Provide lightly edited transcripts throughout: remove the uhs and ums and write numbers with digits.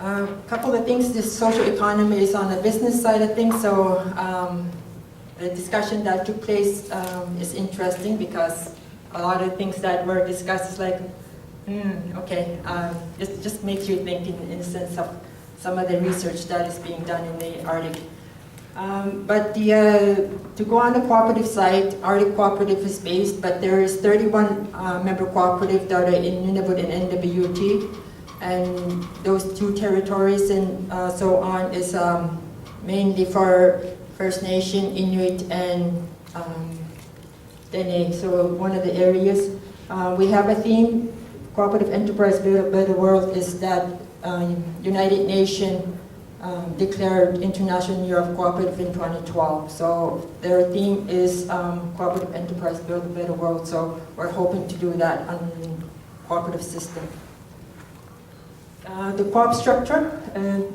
A couple of things. This social economy is on the business side of things, so the discussion that took place is interesting because a lot of things that were discussed is like, okay, it just makes you think in the sense of some of the research that is being done in the Arctic. But to go on the cooperative side, Arctic Cooperative is based, but there is 31 member cooperative that are in Nunavut and NWT, and those two territories and so on is mainly for First Nation, Inuit, and Dene. So one of the areas we have a theme. Cooperative Enterprise Build a Better World is that United Nations declared International Year of Cooperative in 2012. So their theme is Cooperative Enterprise Build a Better World. So we're hoping to do that on the cooperative system. The co-op structure,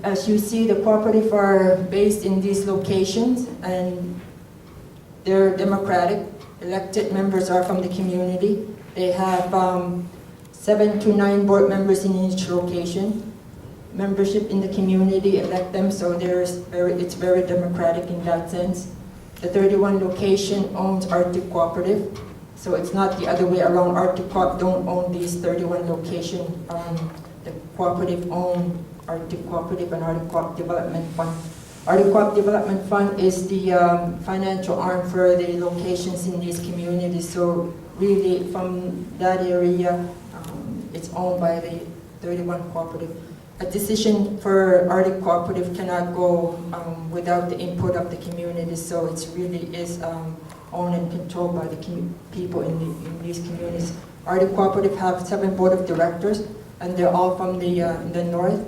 as you see, the cooperative are based in these locations and they're democratic. Elected members are from the community. They have 7 to 9 board members in each location. Membership in the community elect them, so it's very democratic in that sense. The 31 location owns Arctic Cooperative, so it's not the other way around. Arctic Coop don't own these 31 location. The cooperative own Arctic Cooperative and Arctic Coop Development Fund. Arctic Coop Development Fund is the financial arm for the locations in these communities, so really from that area, it's owned by the 31 cooperative. A decision for Arctic Cooperative cannot go without the input of the community, so it really is owned and controlled by the people in these communities. Arctic Cooperative have 7 board of directors, and they're all from the north.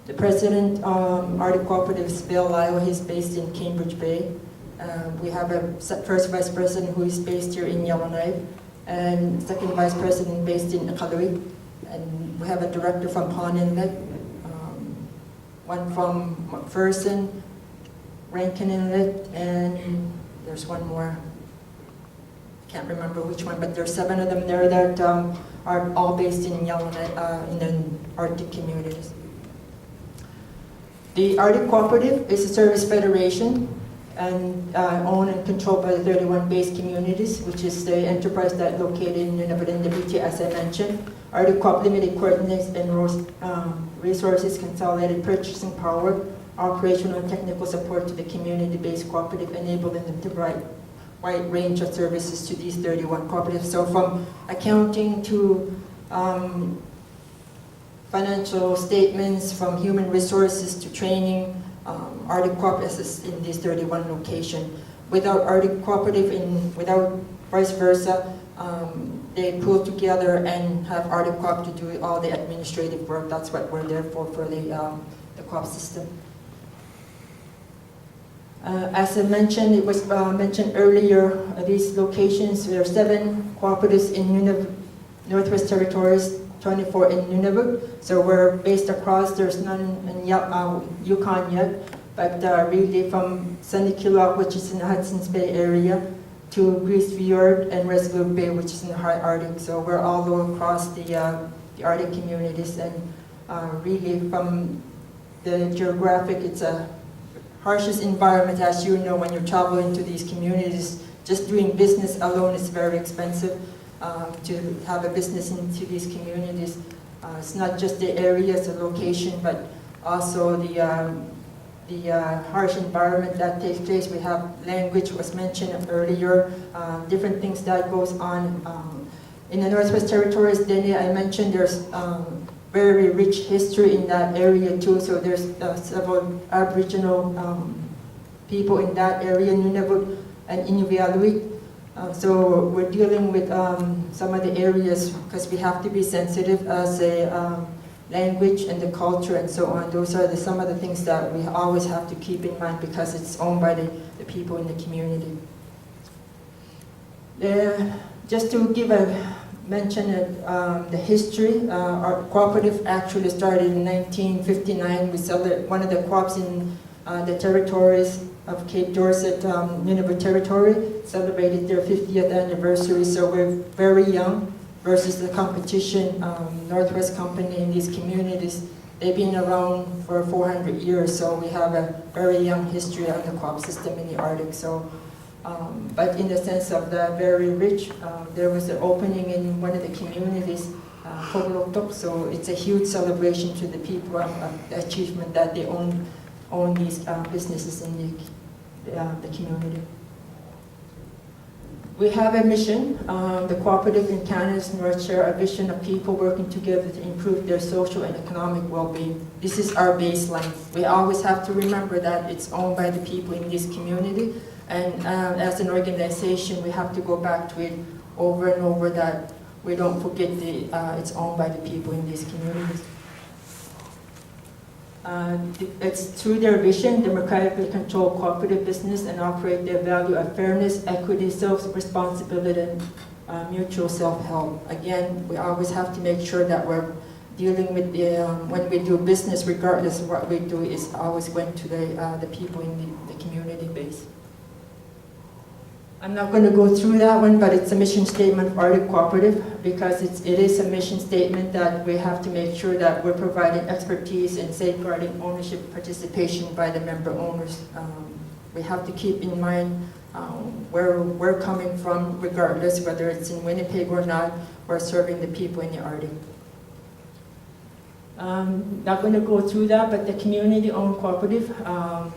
The president, Arctic Cooperative, is Bill Lyle. He's based in Cambridge Bay. We have a first vice president who is based here in Yellowknife, and second vice president based in Iqaluit. And we have a director from Pawn Inlet, one from McPherson, Rankin Inlet, and there's one more. Can't remember which one, but there's 7 of them there that are all based in Yellowknife, in the Arctic communities. The Arctic Cooperative is a service federation and owned and controlled by the 31 base communities, which is the enterprise that located in Nunavut and NWT, as I mentioned. Arctic Coop Limited coordinates and resources, consolidated purchasing power, operational and technical support to the community-based cooperative, enabling them to provide wide range of services to these 31 cooperatives. So from accounting to financial statements, from human resources to training, Arctic Coop is in these 31 locations. Without Arctic Cooperative and without vice versa, they pull together and have Arctic Coop to do all the administrative work. That's what we're there for the Coop system. As I mentioned, it was mentioned earlier, these locations, there are 7 cooperatives in Northwest Territories, 24 in Nunavut. So we're based across, there's none in Yukon yet, but really from Sanikiluaq, which is in the Hudson's Bay area, to Grise Fjord and Resolute Bay, which is in the high Arctic. So we're all across the Arctic communities, and really from the geographic, it's a harshest environment, as you know, when you're traveling to these communities. Just doing business alone is very expensive. To have a business into these communities, it's not just the areas, the location, but also the harsh environment that takes place. We have language, was mentioned earlier, different things that goes on. In the Northwest Territories, Dene, I mentioned there's very rich history in that area too, so there's several Aboriginal people in that area, Nunavut and Inuvialuit. So we're dealing with some of the areas because we have to be sensitive as a language and the culture and so on. Those are some of the things that we always have to keep in mind because it's owned by the people in the community. Just to give a mention of the history, our cooperative actually started in 1959. We celebrated one of the co-ops in the territories of Cape Dorset, Nunavut Territory, celebrated their 50th anniversary, so we're very young versus the competition, Northwest Company in these communities. they've been around for 400 years, so we have a very young history on the co-op system in the Arctic. So, but in the sense of the very rich, there was an opening in one of the communities, Kogloktok, so it's a huge celebration to the people of the achievement that they own these businesses in the community. We have a mission. The cooperative in Canada's North share a vision of people working together to improve their social and economic well-being. This is our baseline. We always have to remember that it's owned by the people in this community, and as an organization, we have to go back to it over and over, that we don't forget it's owned by the people in these communities. It's through their vision, democratically control cooperative business and operate their value of fairness, equity, self-responsibility, and mutual self-help. Again, we always have to make sure that we're dealing with when we do business, regardless of what we do, is always going to the people in the community base. I'm not going to go through that one, but it's a mission statement of Arctic Cooperative, because it is a mission statement that we have to make sure that we're providing expertise and safeguarding ownership participation by the member owners. We have to keep in mind where we're coming from, regardless whether it's in Winnipeg or not, we're serving the people in the Arctic. Not going to go through that, but the community-owned cooperative,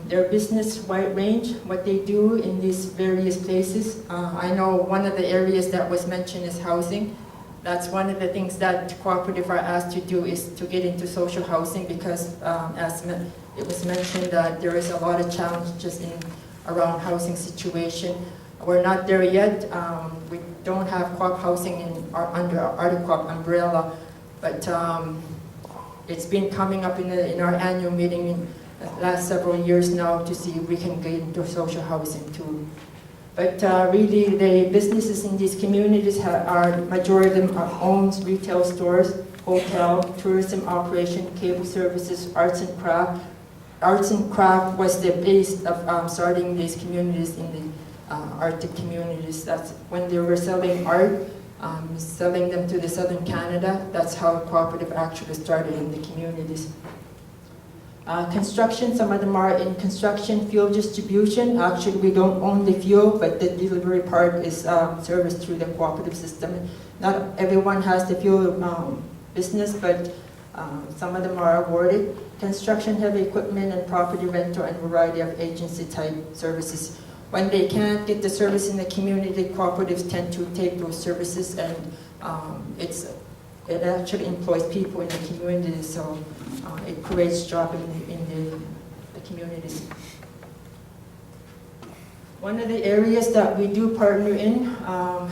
their business wide range, what they do in these various places. I know one of the areas that was mentioned is housing. That's one of the things that cooperative are asked to do, is to get into social housing, because as it was mentioned that there is a lot of challenges around housing situation. We're not there yet. We don't have co-op housing under Arctic Co-op umbrella, but it's been coming up in our annual meeting in the last several years now to see if we can get into social housing too. But really, the businesses in these communities majority of them owns retail stores, hotel, tourism operation, cable services, arts and craft. Arts and craft was the base of starting these communities in the Arctic communities. That's when they were selling art, selling them to the southern Canada. That's how cooperative actually started in the communities. Construction, some of them are in construction, fuel distribution. Actually, we don't own the fuel, but the delivery part is serviced through the cooperative system. Not everyone has the fuel business, but some of them are awarded. Construction, heavy equipment and property rental, and variety of agency type services. When they can't get the service in the community, cooperatives tend to take those services, and it actually employs people in the community, so it creates jobs in the communities. One of the areas that we do partner in,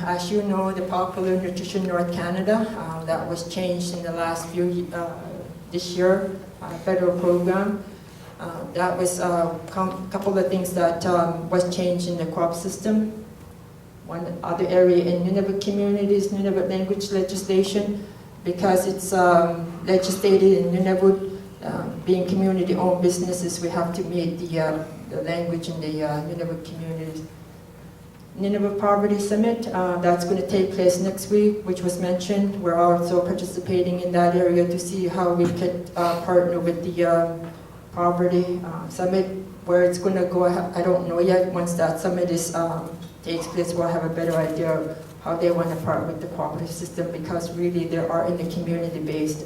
as you know, the Popular Nutrition North Canada, that was changed in the last this year, federal program. That was a couple of things that was changed in the co-op system. One other area in Nunavut communities, Nunavut language legislation, because it's legislated in Nunavut, being community-owned businesses, we have to meet the language in the Nunavut communities. Nunavut Poverty Summit, that's going to take place next week, which was mentioned. We're also participating in that area to see how we could partner with the Poverty Summit. Where it's going to go, I don't know yet. Once that summit takes place, we'll have a better idea of how they want to partner with the cooperative system, because really they are in the community based.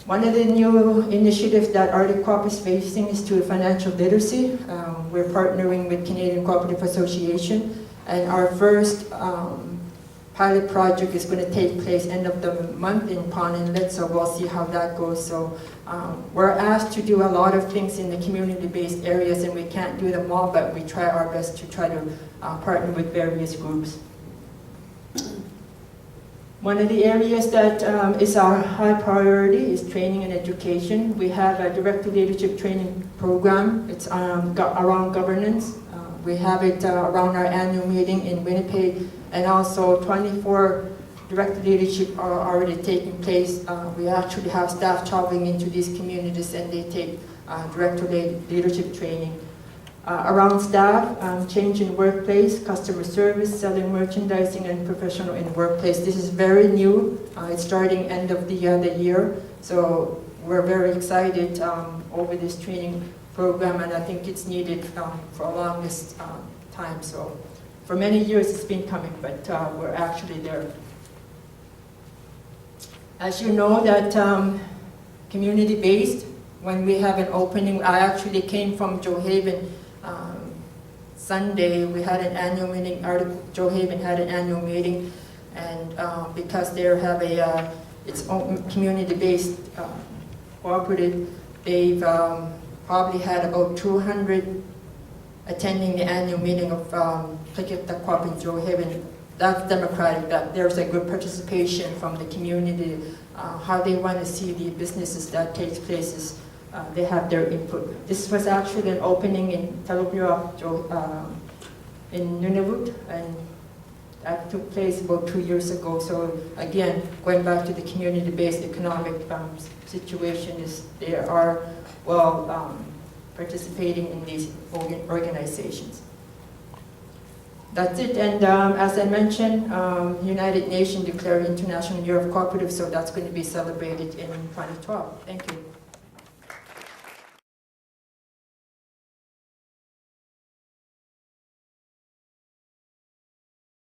One of the new initiatives that Arctic Co-op is facing is to financial literacy. We're partnering with Canadian Cooperative Association, and our first pilot project is going to take place end of the month in Pond Inlet, so we'll see how that goes. So we're asked to do a lot of things in the community-based areas, and we can't do them all, but we try our best to try to partner with various groups. One of the areas that is our high priority is training and education. We have a direct leadership training program. It's around governance. We have it around our annual meeting in Winnipeg, and also 24 direct leadership are already taking place. We actually have staff traveling into these communities, and they take direct leadership training. Around staff, change in workplace, customer service, selling merchandising, and professional in workplace. This is very new. It's starting end of the year. So we're very excited over this training program, and I think it's needed for a longest time. So for many years it's been coming, but we're actually there. As you know, that community-based, when we have an opening, I actually came from Joe Haven. Sunday we had an annual meeting. Joe Haven had an annual meeting, and because they have a its own community-based cooperative, they've probably had about 200 attending the annual meeting of Plikita Co-op in Joe Haven. That's democratic, that there's a good participation from the community, how they want to see the businesses that takes places, they have their input. This was actually an opening in Talubira, in Nunavut, and that took place about 2 years ago. So again, going back to the community-based economic situation, is they are participating in these organizations. That's it, and as I mentioned, United Nations declared International Year of Cooperatives, so that's going to be celebrated in 2012. Thank you.